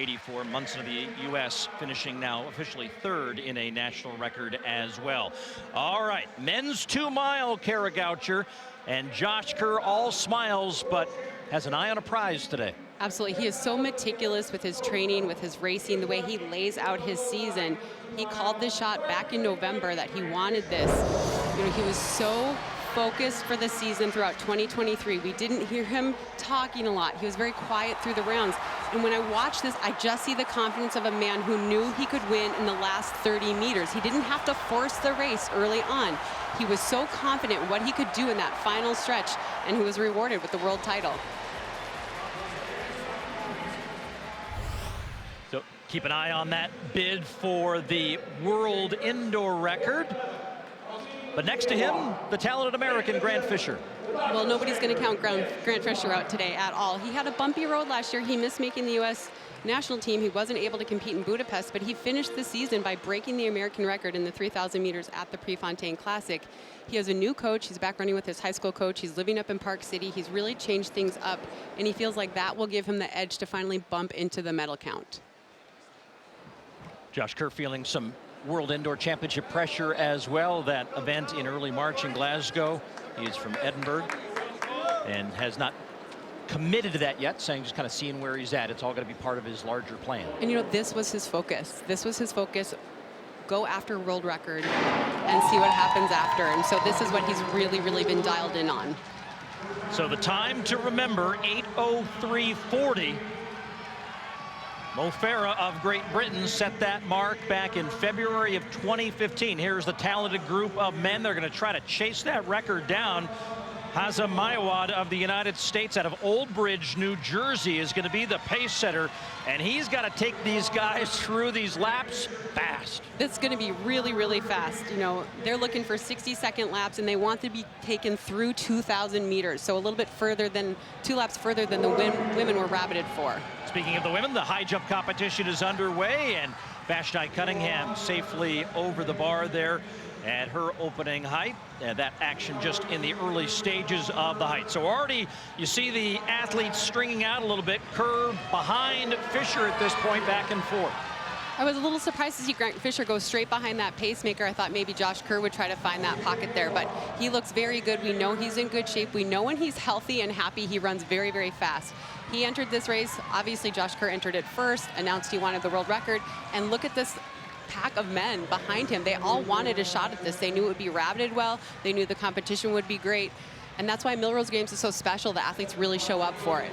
84. Munson of the U.S. finishing now officially third in a national record as well. All right, men's 2-mile, Kara Goucher, and Josh Kerr all smiles, but has an eye on a prize today. Absolutely. He is so meticulous with his training, with his racing, the way he lays out his season. He called this shot back in November that he wanted this. You know, he was so focused for the season throughout 2023. We didn't hear him talking a lot. He was very quiet through the rounds. And when I watch this, I just see the confidence of a man who knew he could win in the last 30 meters. He didn't have to force the race early on. He was so confident in what he could do in that final stretch, and he was rewarded with the world title. So keep an eye on that bid for the world indoor record. But next to him, the talented American Grant Fisher. Well, nobody's going to count Grant Fisher out today at all. He had a bumpy road last year. He missed making the U.S. national team. He wasn't able to compete in Budapest, but he finished the season by breaking the American record in the 3,000 meters at the Prefontaine Classic. He has a new coach. He's back running with his high school coach. He's living up in Park City. He's really changed things up, and he feels like that will give him the edge to finally bump into the medal count. Josh Kerr feeling some World Indoor Championship pressure as well. That event in early March in Glasgow. He is from Edinburgh and has not committed to that yet, saying just kind of seeing where he's at. It's all going to be part of his larger plan. And you know, this was his focus. This was his focus. Go after world record and see what happens after. And so this is what he's really, really been dialed in on. So the time to remember, 8:03:40. Mo Farah of Great Britain set that mark back in February of 2015. Here's the talented group of men. They're going to try to chase that record down. Hazem Maiwad of the United States out of Old Bridge, New Jersey, is going to be the pace setter, and he's got to take these guys through these laps fast. It's going to be really, really fast. You know, they're looking for 60-second laps, and they want to be taken through 2,000 meters, so a little bit further than 2 laps further than the women were rabbited for. Speaking of the women, the high jump competition is underway, and Vashti Cunningham safely over the bar there at her opening height. That action just in the early stages of the height. So already you see the athletes stringing out a little bit. Kerr behind Fisher at this point, back and forth. I was a little surprised to see Grant Fisher go straight behind that pacemaker. I thought maybe Josh Kerr would try to find that pocket there, but he looks very good. We know he's in good shape. We know when he's healthy and happy, he runs very, very fast. He entered this race. Obviously, Josh Kerr entered it first, announced he wanted the world record, and look at this pack of men behind him. They all wanted a shot at this. They knew it would be rabbited well. They knew the competition would be great. And that's why Millrose Games is so special. The athletes really show up for it.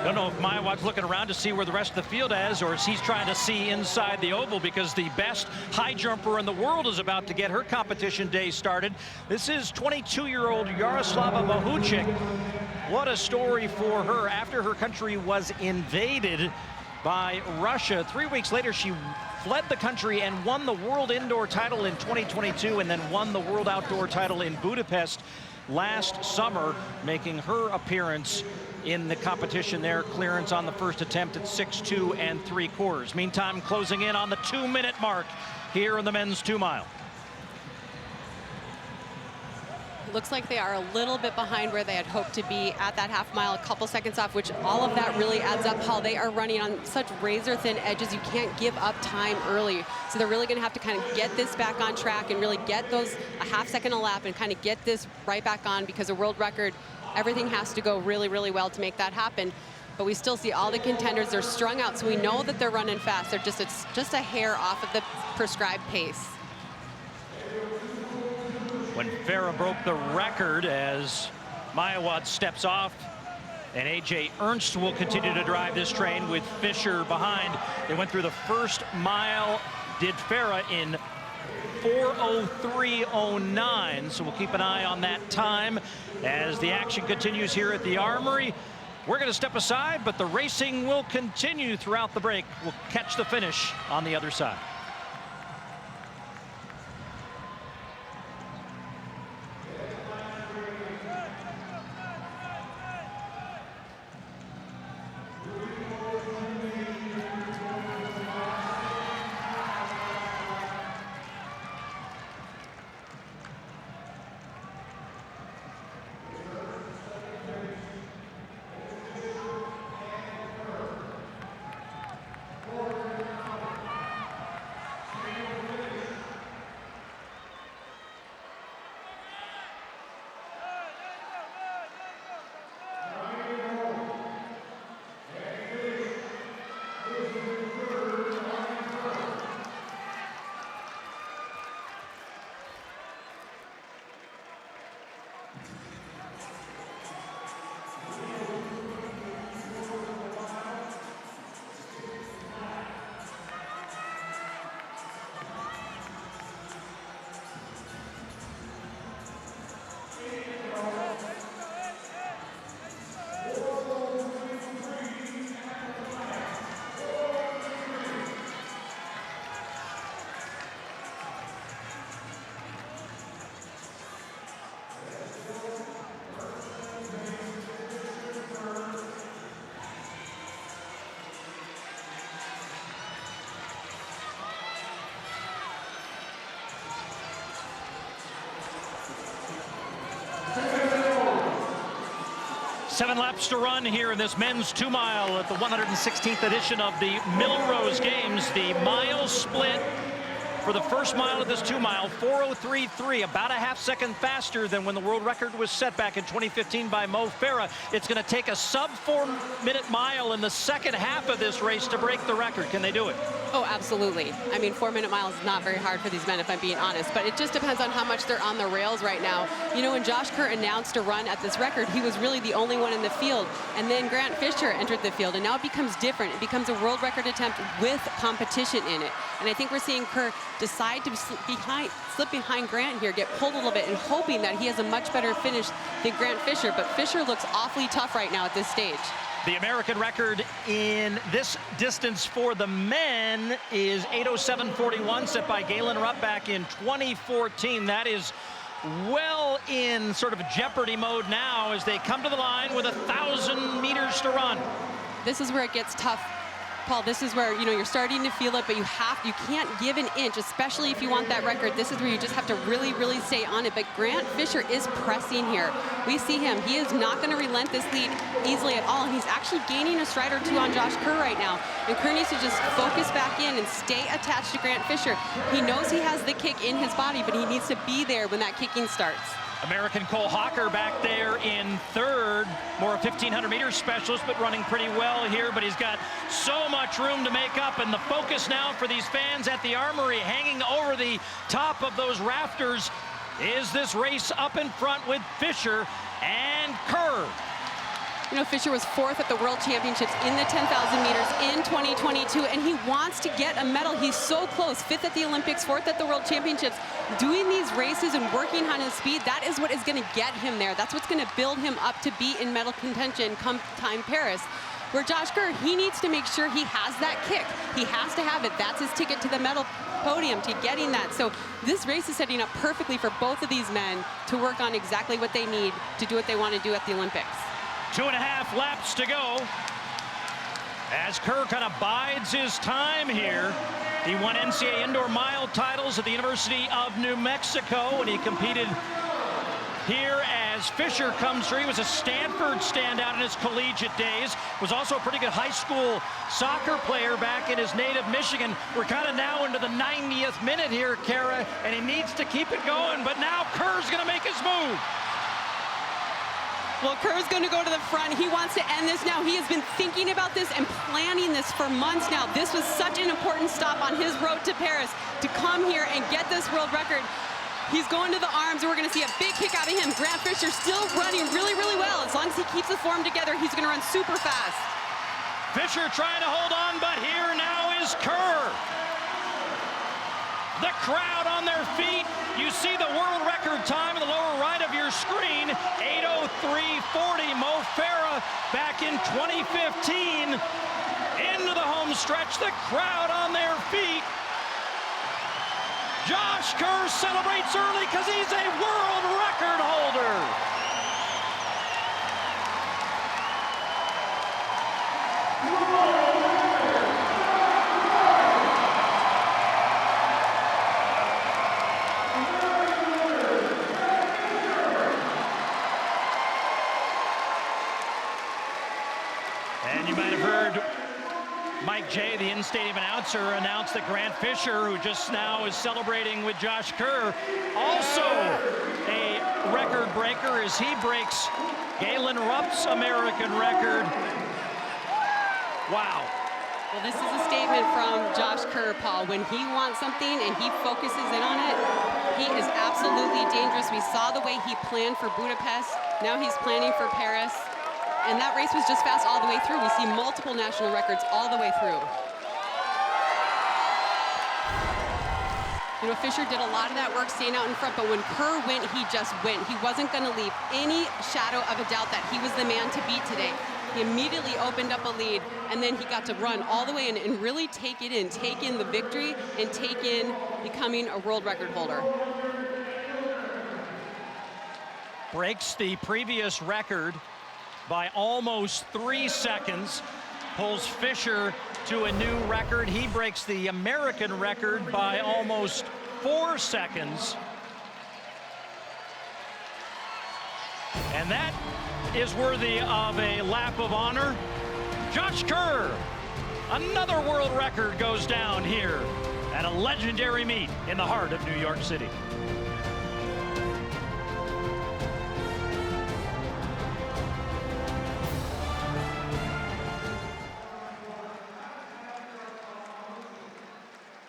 Don't know if Maiwad's looking around to see where the rest of the field is, or is he's trying to see inside the oval, because the best high jumper in the world is about to get her competition day started. This is 22-year-old Yaroslava Mahuchik. What a story for her. After her country was invaded by Russia, 3 weeks later she fled the country and won the world indoor title in 2022, and then won the world outdoor title in Budapest last summer, making her appearance in the competition there. Clearance on the first attempt at 6.2 3/4. Meantime, closing in on the 2-minute mark here in the men's 2-mile. Looks like they are a little bit behind where they had hoped to be at that half mile, a couple seconds off, which all of that really adds up. Paul, they are running on such razor thin edges. You can't give up time early. So they're really going to have to kind of get this back on track and really get those a half second a lap and kind of get this right back on, because a world record, everything has to go really, really well to make that happen. But we still see all the contenders, they're strung out, so we know that they're running fast. It's just a hair off of the prescribed pace. When Farah broke the record, as Maiwad steps off, and A.J. Ernst will continue to drive this train with Fisher behind. They went through the first mile, did Farah in 4:03:09, so we'll keep an eye on that time as the action continues here at the Armory. We're going to step aside, but the racing will continue throughout the break. We'll catch the finish on the other side. 7 laps to run here in this men's 2-mile at the 116th edition of the Millrose Games. The mile split for the first mile of this 2-mile, 4:03.3, about a half-second faster than when the world record was set back in 2015 by Mo Farah. It's going to take a sub-4-minute mile in the second half of this race to break the record. Can they do it? Oh, absolutely. I mean, 4-minute miles is not very hard for these men, if I'm being honest, but it just depends on how much they're on the rails right now. You know, when Josh Kerr announced a run at this record, he was really the only one in the field, and then Grant Fisher entered the field, and now it becomes different. It becomes a world record attempt with competition in it, and I think we're seeing Kerr decide to slip behind Grant here, get pulled a little bit, and hoping that he has a much better finish than Grant Fisher, but Fisher looks awfully tough right now at this stage. The American record in this distance for the men is 8:07.41, set by Galen Rupp back in 2014. That is well in sort of jeopardy mode now as they come to the line with 1,000 meters to run. This is where it gets tough, Paul. This is where, you know, you're starting to feel it, but you can't give an inch, especially if you want that record. This is where you just have to really, really stay on it. But Grant Fisher is pressing here. We see him. He is not going to relent this lead easily at all. And he's actually gaining a stride or two on Josh Kerr right now. And Kerr needs to just focus back in and stay attached to Grant Fisher. He knows he has the kick in his body, but he needs to be there when that kicking starts. American Cole Hawker back there in third, more a 1,500 meter specialist, but running pretty well here, but he's got so much room to make up, and the focus now for these fans at the Armory, hanging over the top of those rafters, is this race up in front with Fisher and Kerr. You know, Fisher was 4th at the World Championships in the 10,000 meters in 2022, and he wants to get a medal. He's so close. 5th at the Olympics, 4th at the World Championships. Doing these races and working on his speed, that is what is going to get him there. That's what's going to build him up to be in medal contention come time Paris. Where Josh Kerr, he needs to make sure he has that kick. He has to have it. That's his ticket to the medal podium, to getting that. So this race is setting up perfectly for both of these men to work on exactly what they need to do what they want to do at the Olympics. 2.5 laps to go as Kerr kind of bides his time here. He won NCAA indoor mile titles at the University of New Mexico, and he competed here as Fisher comes through. He was a Stanford standout in his collegiate days, was also a pretty good high school soccer player back in his native Michigan. We're kind of now into the 90th minute here, Kara, and he needs to keep it going, but now Kerr's going to make his move. Well, Kerr's going to go to the front. He wants to end this now. He has been thinking about this and planning this for months now. This was such an important stop on his road to Paris, to come here and get this world record. He's going to the arms, and we're going to see a big kick out of him. Grant Fisher still running really, really well. As long as he keeps the form together, he's going to run super fast. Fisher trying to hold on, but here now is Kerr. The crowd on their feet. You see the world record time in the lower right of your screen, 8:03.40. Mo Farah back in 2015. Into the home stretch, the crowd on their feet. Josh Kerr celebrates early because he's a world record holder. And you might have heard Mike Jay, the in-stadium announcer, announce that Grant Fisher, who just now is celebrating with Josh Kerr, also a record breaker as he breaks Galen Rupp's American record. Wow. Well, this is a statement from Josh Kerr, Paul. When he wants something and he focuses in on it, he is absolutely dangerous. We saw the way he planned for Budapest. Now he's planning for Paris. And that race was just fast all the way through. We see multiple national records all the way through. You know, Fisher did a lot of that work staying out in front, but when Kerr went, he just went. He wasn't going to leave any shadow of a doubt that he was the man to beat today. He immediately opened up a lead, and then he got to run all the way in and really take it in, take in the victory, and take in becoming a world record holder. Breaks the previous record by almost 3 seconds, pulls Fisher to a new record. He breaks the American record by almost 4 seconds. And that is worthy of a lap of honor. Josh Kerr, another world record goes down here at a legendary meet in the heart of New York City.